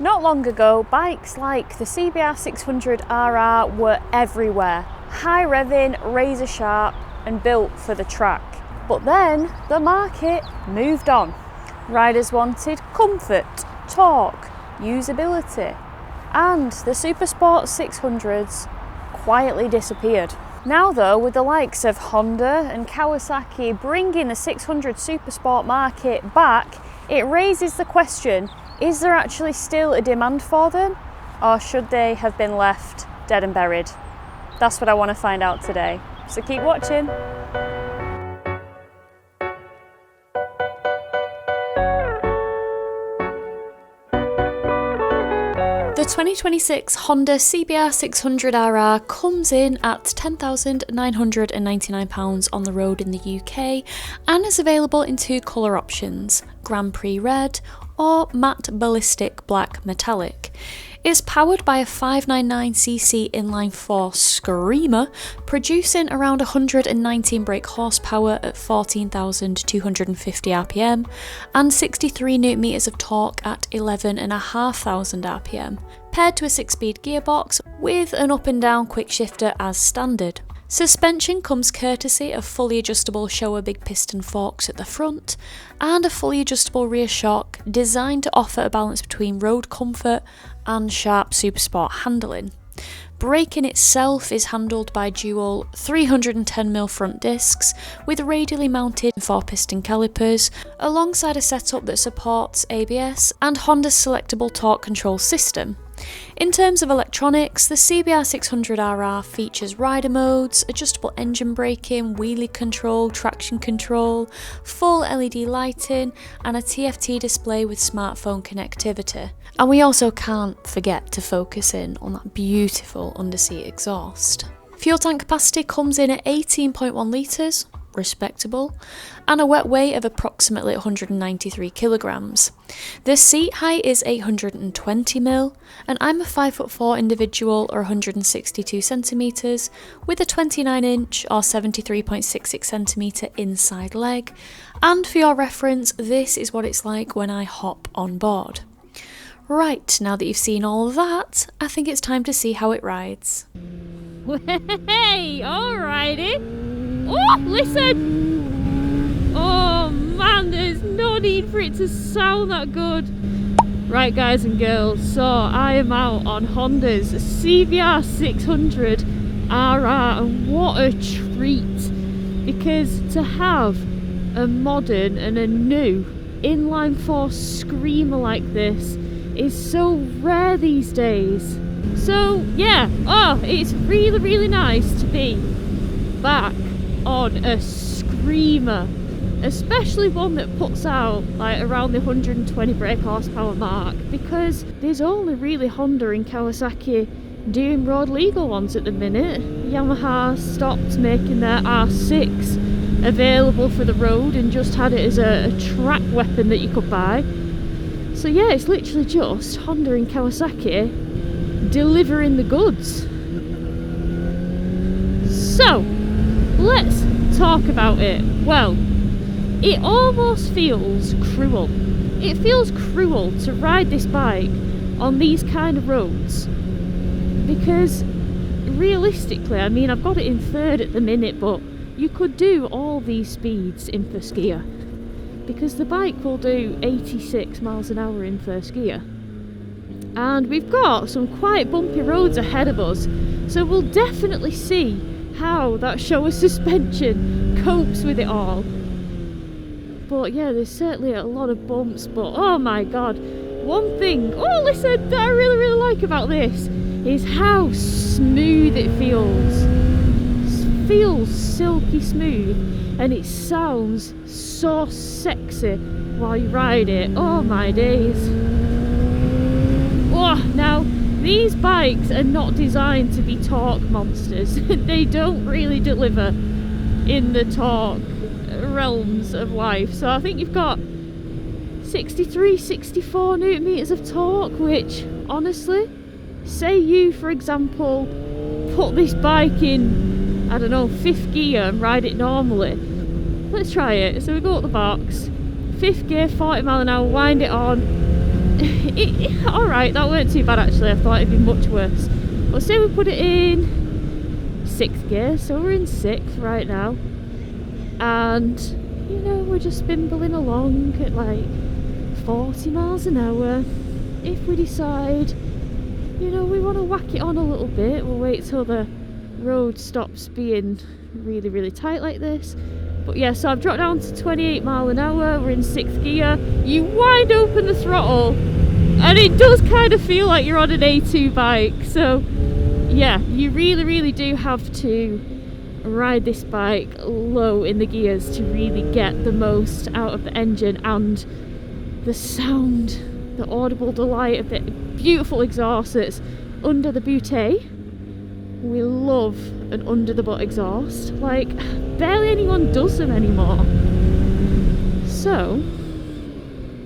Not long ago, bikes like the CBR600RR were everywhere. High revving, razor sharp and built for the track. But then the market moved on. Riders wanted comfort, torque, usability, and the supersport 600s quietly disappeared. Now though, with the likes of Honda and Kawasaki bringing the 600 supersport market back, it raises the question, is there actually still a demand for them, or should they have been left dead and buried? That's what I want to find out today, so keep watching. The 2026 Honda CBR600RR comes in at £10,999 on the road in the UK and is available in two colour options, Grand Prix Red or Matte Ballistic Black Metallic. It's powered by a 599cc inline-four Screamer, producing around 119 brake horsepower at 14,250 RPM and 63 Nm of torque at 11,500 RPM, paired to a 6-speed gearbox with an up and down quick shifter as standard. Suspension comes courtesy of fully adjustable Showa big piston forks at the front and a fully adjustable rear shock designed to offer a balance between road comfort and sharp supersport handling. Braking itself is handled by dual 310mm front discs with radially mounted 4-piston calipers alongside a setup that supports ABS and Honda's selectable torque control system. In terms of electronics, the CBR600RR features rider modes, adjustable engine braking, wheelie control, traction control, full LED lighting and a TFT display with smartphone connectivity. And we also can't forget to focus in on that beautiful underseat exhaust. Fuel tank capacity comes in at 18.1 litres, respectable, and a wet weight of approximately 193 kilograms. The seat height is 820mm, and I'm a 5'4" individual or 162 centimetres with a 29-inch or 73.66 centimetre inside leg, and for your reference, this is what it's like when I hop on board. Right, now that you've seen all of that, I think it's time to see how it rides. Hey, alrighty. Oh, listen! Oh man, there's no need for it to sound that good. Right guys and girls, so I am out on Honda's CBR600RR and what a treat, because to have a modern and a new inline-four Screamer like this is so rare these days. So yeah, it's really nice to be back on a Screamer, especially one that puts out like around the 120 brake horsepower mark, because there's only really Honda and Kawasaki doing road legal ones at the minute. Yamaha stopped making their R6 available for the road and just had it as a track weapon that you could buy. So yeah, it's literally just Honda and Kawasaki delivering the goods. So let's talk about it. Well, it almost feels cruel. It feels cruel to ride this bike on these kind of roads, because realistically, I mean, I've got it in third at the minute, but you could do all these speeds in first gear, because the bike will do 86 miles an hour in first gear. And we've got some quite bumpy roads ahead of us, so we'll definitely see how that Showa suspension copes with it all. But yeah, there's certainly a lot of bumps, but oh my god, one thing, listen, that I really like about this is how smooth it feels. It feels silky smooth, and it sounds so sexy while you ride it. Oh my days. Now, these bikes are not designed to be torque monsters. They don't really deliver in the torque realms of life. So I think you've got 63, 64 Newton meters of torque, which honestly, say you, for example, put this bike in, I don't know, 5th gear and ride it normally. Let's try it. So we go up the box, 5th gear, 40 mile an hour, wind it on. alright, that weren't too bad actually. I thought it'd be much worse. But say we put it in 6th gear, so we're in 6th right now. And, you know, we're just bimbling along at like 40 miles an hour. If we decide, you know, we want to whack it on a little bit, we'll wait till the road stops being really, really tight like this. But yeah, so I've dropped down to 28 mile an hour, we're in 6th gear. You wind open the throttle and it does kind of feel like you're on an A2 bike. So yeah, you really, really do have to ride this bike low in the gears to really get the most out of the engine and the sound, the audible delight of the beautiful exhaust that's under the bootay. We love an under the butt exhaust, like barely anyone does them anymore. So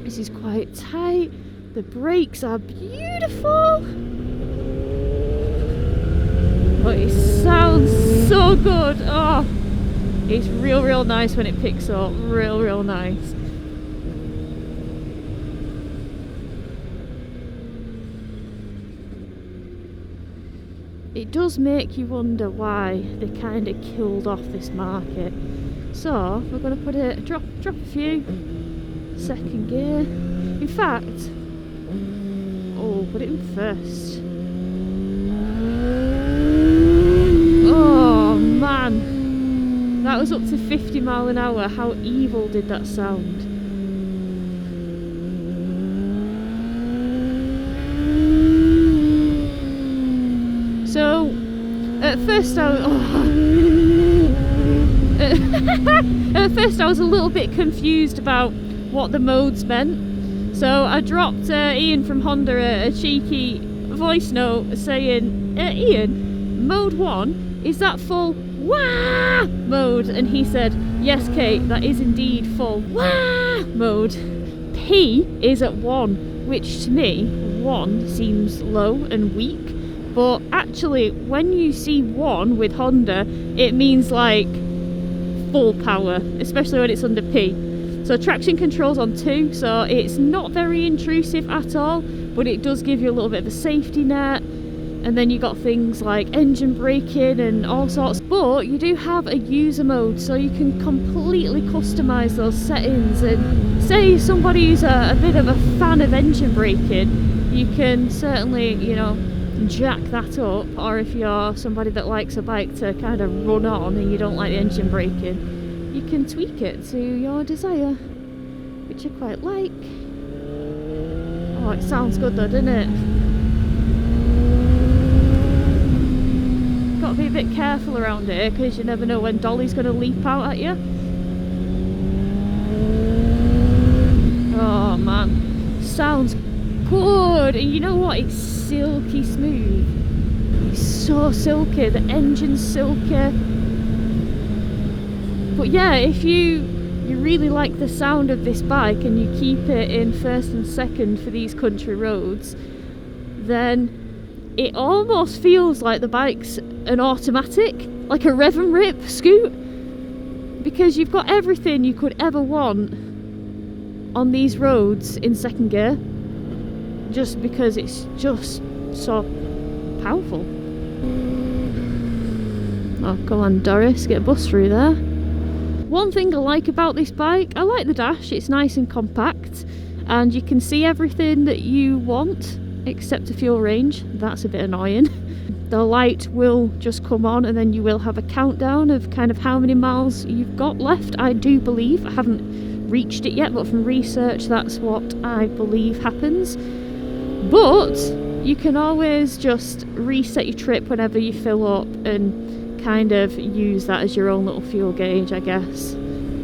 this is quite tight, the brakes are beautiful, but it sounds so good. Oh, it's real nice when it picks up, real nice. It does make you wonder why they kind of killed off this market. So we're going to put it, drop a few, 2nd gear. In fact, oh, put it in 1st. Oh man, that was up to 50 mile an hour. How evil did that sound? So, at first I was a little bit confused about what the modes meant. So I dropped Ian from Honda a cheeky voice note saying, Ian, mode 1, is that full wah mode? And he said, yes Kate, that is indeed full wah mode. P is at 1, which to me, 1 seems low and weak. But actually, when you see 1 with Honda, it means like full power, especially when it's under P. So traction control's on 2, so it's not very intrusive at all, but it does give you a little bit of a safety net. And then you got things like engine braking and all sorts. But you do have a user mode, so you can completely customise those settings. And say somebody who's a bit of a fan of engine braking, you can certainly, you know, jack that up. Or if you're somebody that likes a bike to kind of run on and you don't like the engine braking, you can tweak it to your desire, which I quite like. Oh, it sounds good though, doesn't it? Got to be a bit careful around here because you never know when Dolly's going to leap out at you. Oh man, sounds good. And you know what, it's silky smooth. It's so silky, the engine's silky. But yeah, if you really like the sound of this bike and you keep it in 1st and 2nd for these country roads, then it almost feels like the bike's an automatic, like a rev and rip scoot, because you've got everything you could ever want on these roads in 2nd gear, just because it's just so powerful. Oh, come on Doris, get a bus through there. One thing I like about this bike, I like the dash, it's nice and compact and you can see everything that you want except a fuel range. That's a bit annoying. The light will just come on and then you will have a countdown of kind of how many miles you've got left, I do believe. I haven't reached it yet, but from research that's what I believe happens. But you can always just reset your trip whenever you fill up and kind of use that as your own little fuel gauge, I guess.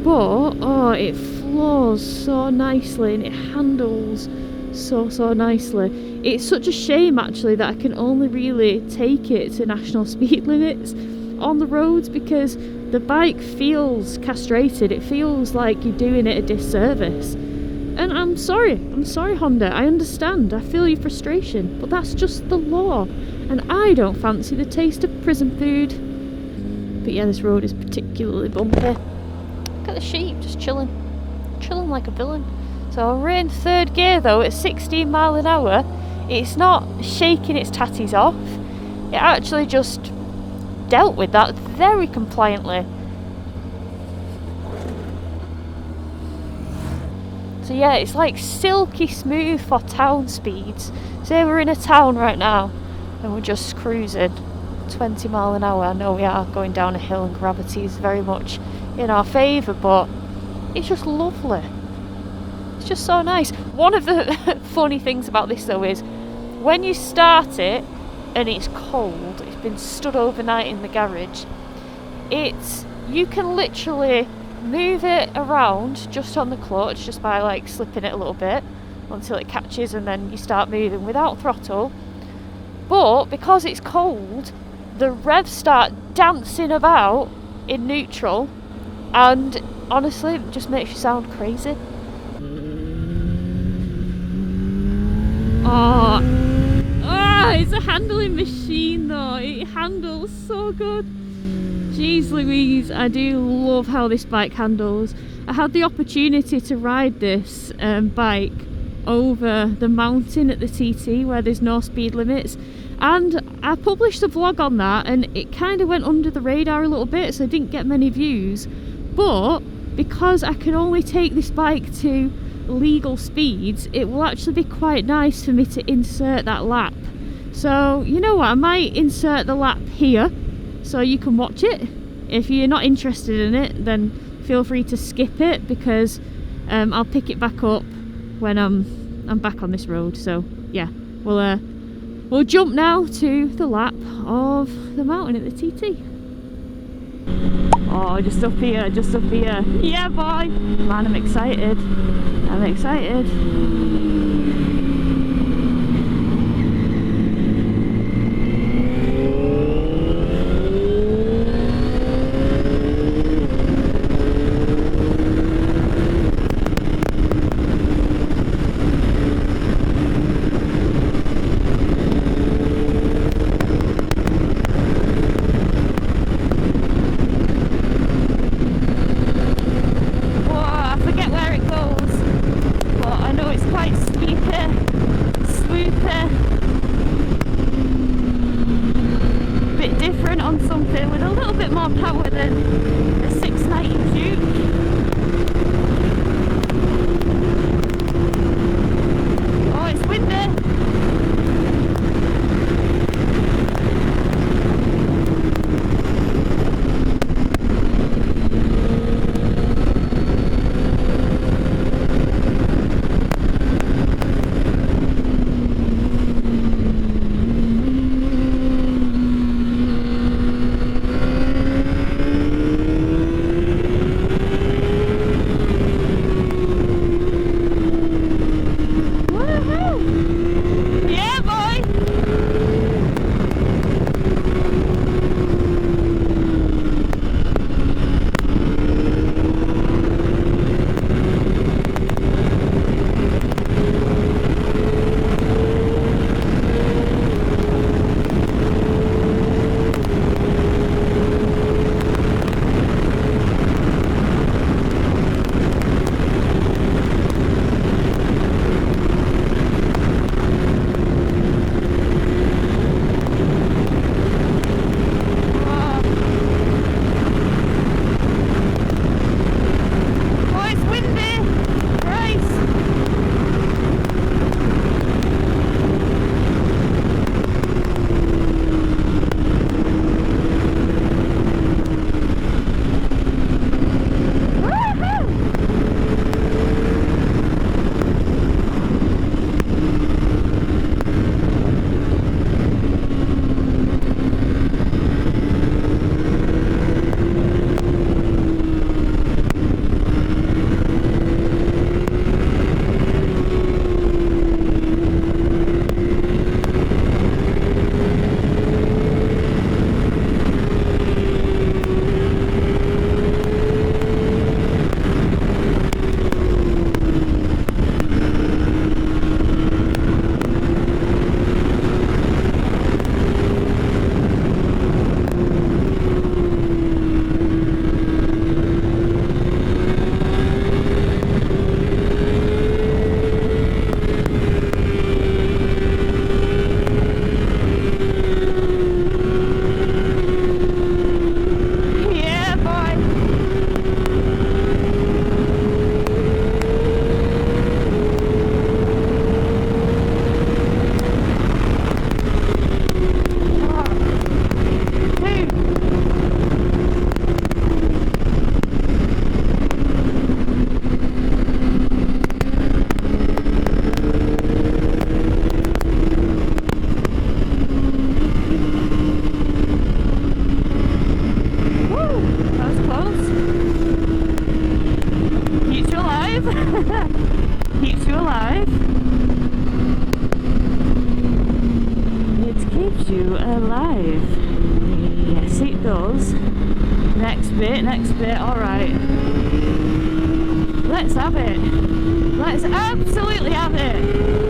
But oh, it flows so nicely and it handles so nicely. It's such a shame actually that I can only really take it to national speed limits on the roads, because the bike feels castrated. It feels like you're doing it a disservice. And I'm sorry Honda, I understand, I feel your frustration, but that's just the law, and I don't fancy the taste of prison food. But yeah, this road is particularly bumpy. Look at the sheep just chilling like a villain. So we're in third gear though at 16 mile an hour. It's not shaking its tatties off. It actually just dealt with that very compliantly. So yeah, it's like silky smooth for town speeds. Say we're in a town right now and we're just cruising 20 mile an hour. I know we are going down a hill and gravity is very much in our favour, but it's just lovely. It's just so nice. One of the funny things about this though is when you start it and it's cold, it's been stood overnight in the garage, you can literally move it around just on the clutch, just by like slipping it a little bit until it catches, and then you start moving without throttle. But because it's cold, the revs start dancing about in neutral, and honestly it just makes you sound crazy. It's a handling machine though. It handles so good. Jeez Louise, I do love how this bike handles. I had the opportunity to ride this bike over the mountain at the TT where there's no speed limits, and I published a vlog on that, and it kind of went under the radar a little bit, so I didn't get many views. But because I can only take this bike to legal speeds, it will actually be quite nice for me to insert that lap. So you know what, I might insert the lap here so you can watch it. If you're not interested in it, then feel free to skip it, because I'll pick it back up when I'm back on this road. So yeah, we'll jump now to the lap of the mountain at the TT. Oh, just up here. Yeah, boy. Man, I'm excited. goes. Next bit, alright. Let's have it. Let's absolutely have it.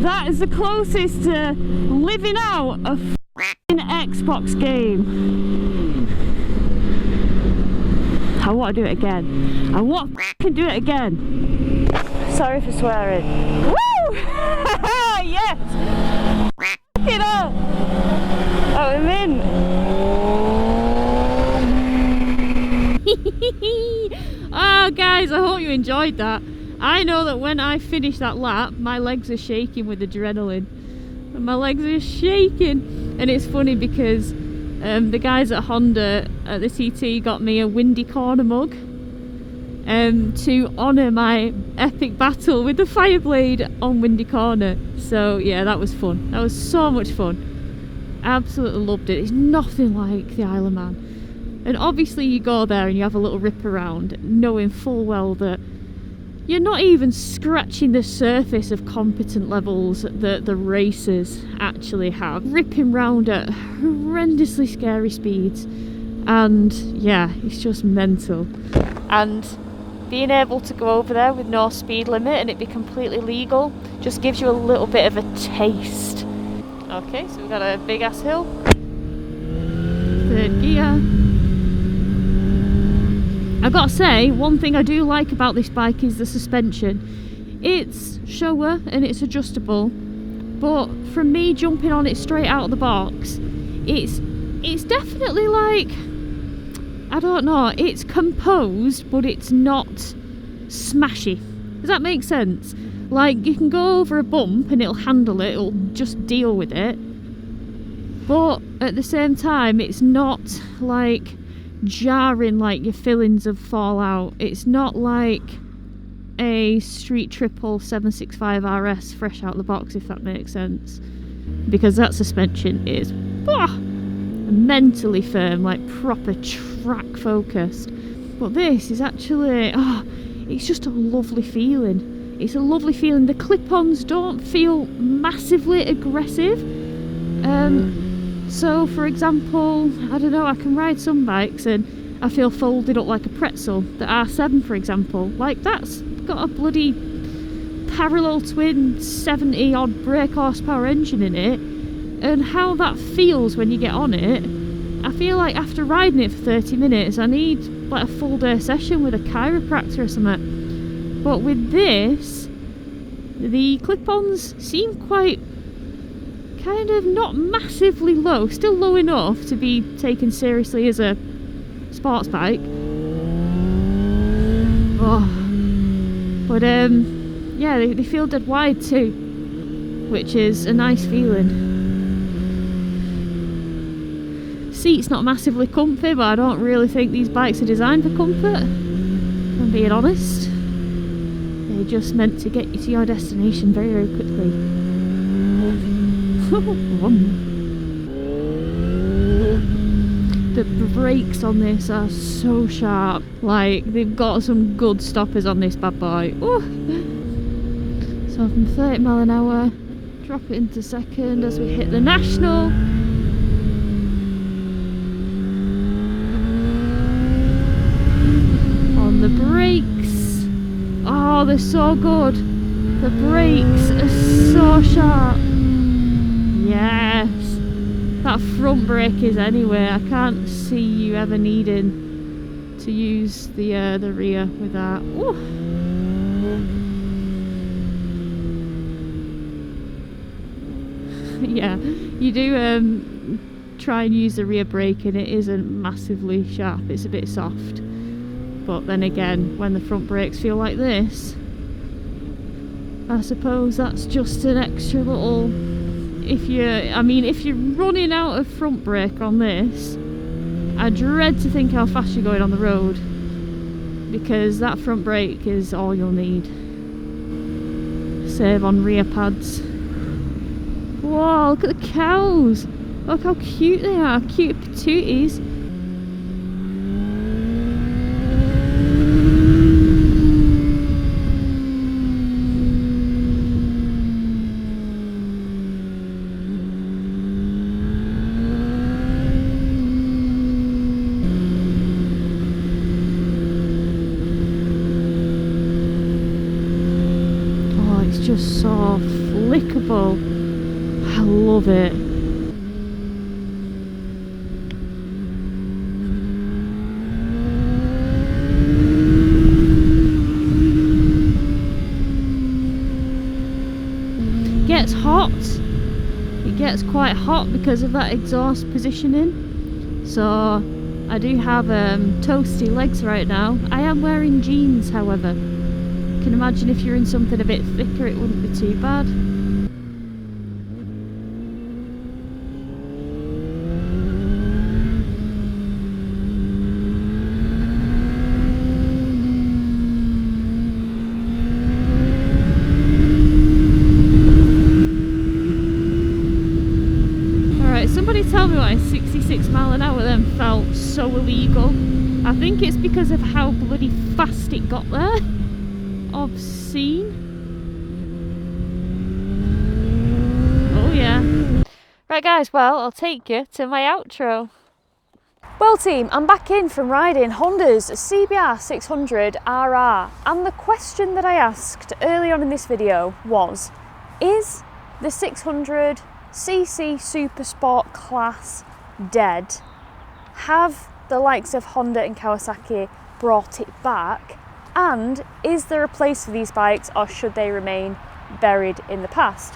That is the closest to living out a f***ing Xbox game. I want to do it again. I want to do it again. Sorry for swearing. Woo! Yes! F***ing up! Oh, I'm in. Oh, guys, I hope you enjoyed that. I know that when I finish that lap, my legs are shaking with adrenaline. And my legs are shaking. And it's funny because the guys at Honda at the TT got me a Windy Corner mug to honour my epic battle with the Fireblade on Windy Corner. So yeah, that was fun. That was so much fun. Absolutely loved it. It's nothing like the Isle of Man. And obviously you go there and you have a little rip around, knowing full well that you're not even scratching the surface of competent levels that the racers actually have. Ripping round at horrendously scary speeds. And yeah, it's just mental. And being able to go over there with no speed limit and it be completely legal just gives you a little bit of a taste. Okay, so we've got a big ass hill. Third gear. I've got to say, one thing I do like about this bike is the suspension. It's Showa and it's adjustable, but from me jumping on it straight out of the box, it's definitely like, I don't know, it's composed, but it's not smashy. Does that make sense? Like, you can go over a bump and it'll handle it, it'll just deal with it, but at the same time, it's not like jarring like your fillings of Fallout. It's not like a Street Triple 765 RS fresh out the box, if that makes sense, because that suspension is mentally firm, like proper track focused. But this is actually, it's just a lovely feeling. It's a lovely feeling. The clip-ons don't feel massively aggressive. So, for example, I don't know, I can ride some bikes and I feel folded up like a pretzel. The R7, for example, like that's got a bloody parallel twin 70 odd brake horsepower engine in it, and how that feels when you get on it, I feel like after riding it for 30 minutes I need like a full day session with a chiropractor or something. But with this, the clip-ons seem quite kind of not massively low, still low enough to be taken seriously as a sports bike. Oh, but yeah, they feel dead wide too, which is a nice feeling. Seat's not massively comfy, but I don't really think these bikes are designed for comfort, if I'm being honest. They're just meant to get you to your destination very, very quickly. The brakes on this are so sharp, like they've got some good stoppers on this bad boy. Ooh. So from 30 mile an hour, drop it into second as we hit the national. On the brakes, oh, they're so good. The brakes are so sharp. Yes, that front brake is anywhere. I can't see you ever needing to use the rear with that. Ooh. Yeah, you do try and use the rear brake and it isn't massively sharp, it's a bit soft. But then again, when the front brakes feel like this, I suppose that's just an extra little... If you're running out of front brake on this, I dread to think how fast you're going on the road, because that front brake is all you'll need. Save on rear pads. Whoa, look at the cows! Look how cute they are, cute patooties. Just so flickable. I love it. Gets hot. It gets quite hot because of that exhaust positioning. So I do have toasty legs right now. I am wearing jeans, however. You can imagine if you're in something a bit thicker it wouldn't be too bad. Alright, somebody tell me why 66 mile an hour then felt so illegal. I think it's because of how bloody fast it got there. Obscene. Oh yeah. Right guys, well I'll take you to my outro. Well team, I'm back in from riding Honda's CBR600RR, and the question that I asked early on in this video was, is the 600cc supersport class dead? Have the likes of Honda and Kawasaki brought it back? And is there a place for these bikes, or should they remain buried in the past?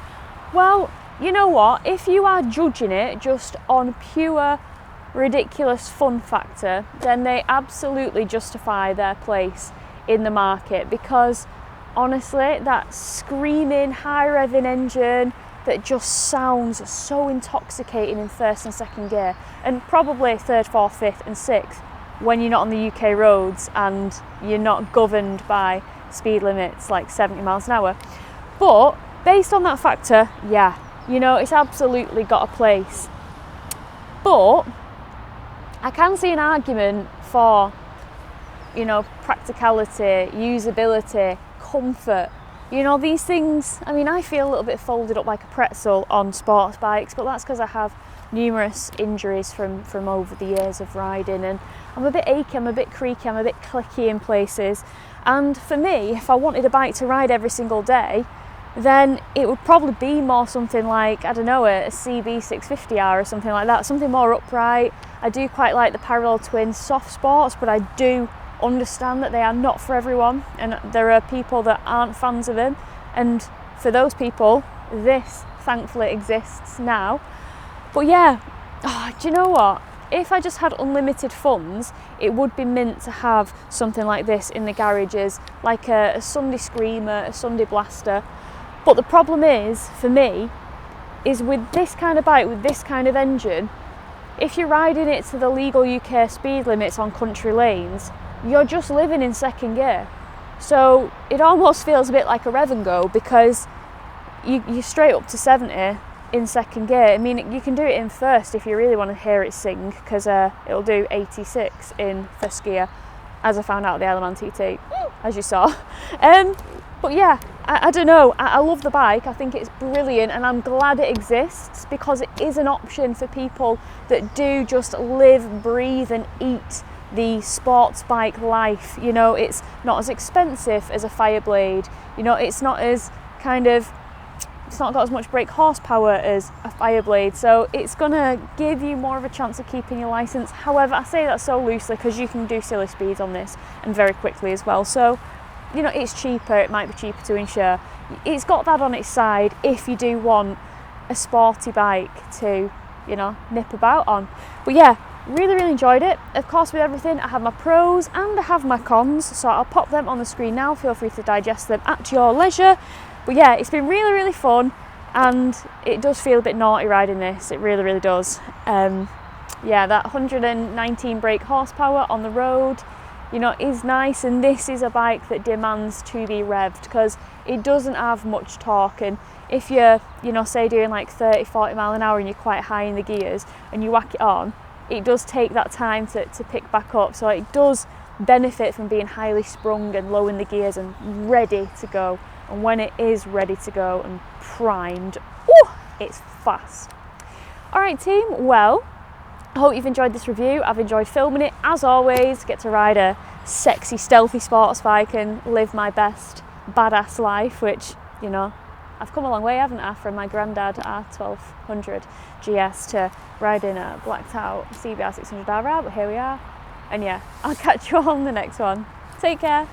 Well, you know what, if you are judging it just on pure ridiculous fun factor, then they absolutely justify their place in the market, because honestly, that screaming high revving engine that just sounds so intoxicating in first and second gear, and probably third, fourth, fifth and sixth, when you're not on the UK roads and you're not governed by speed limits like 70 miles an hour. But based on that factor, yeah, you know, it's absolutely got a place. But I can see an argument for, you know, practicality, usability, comfort. You know, these things, I mean, I feel a little bit folded up like a pretzel on sports bikes, but that's because I have numerous injuries from over the years of riding, and I'm a bit achy, I'm a bit creaky, I'm a bit clicky in places. And for me, if I wanted a bike to ride every single day, then it would probably be more something like, I don't know, a CB600R or something like that, something more upright. I do quite like the parallel twin soft sports, but I do understand that they are not for everyone, and there are people that aren't fans of them, and for those people this thankfully it exists now. But yeah, do you know what? If I just had unlimited funds, it would be mint to have something like this in the garages, like a Sunday Screamer, a Sunday Blaster. But the problem is, for me, is with this kind of bike, with this kind of engine, if you're riding it to the legal UK speed limits on country lanes, you're just living in second gear. So it almost feels a bit like a rev and go, because you're straight up to 70 in second gear. I mean, you can do it in first if you really want to hear it sing, because it'll do 86 in first gear, as I found out the Element TT, as you saw. But yeah, I don't know, I love the bike. I think it's brilliant, and I'm glad it exists, because it is an option for people that do just live, breathe and eat the sports bike life. You know, it's not as expensive as a Fireblade, you know, it's not got as much brake horsepower as a Fireblade, so it's gonna give you more of a chance of keeping your license. However, I say that so loosely, because you can do silly speeds on this, and very quickly as well. So, you know, it's cheaper, it might be cheaper to insure. It's got that on its side if you do want a sporty bike to, you know, nip about on. But yeah, really enjoyed it. Of course, with everything, I have my pros and I have my cons, so I'll pop them on the screen now. Feel free to digest them at your leisure. But yeah, it's been really fun, and it does feel a bit naughty riding this. It really does. Yeah, that 119 brake horsepower on the road, you know, is nice, and this is a bike that demands to be revved, because it doesn't have much torque. And if you're, you know, say doing like 30-40 mile an hour and you're quite high in the gears and you whack it on, it does take that time to pick back up. So it does benefit from being highly sprung and low in the gears and ready to go. And when it is ready to go and primed, it's fast. Alright team, well, I hope you've enjoyed this review. I've enjoyed filming it, as always. Get to ride a sexy, stealthy sports bike and live my best badass life, which, you know, I've come a long way, haven't I, from my granddad R1200 GS to riding a blacked out CBR600RR, but here we are. And yeah, I'll catch you all on the next one. Take care.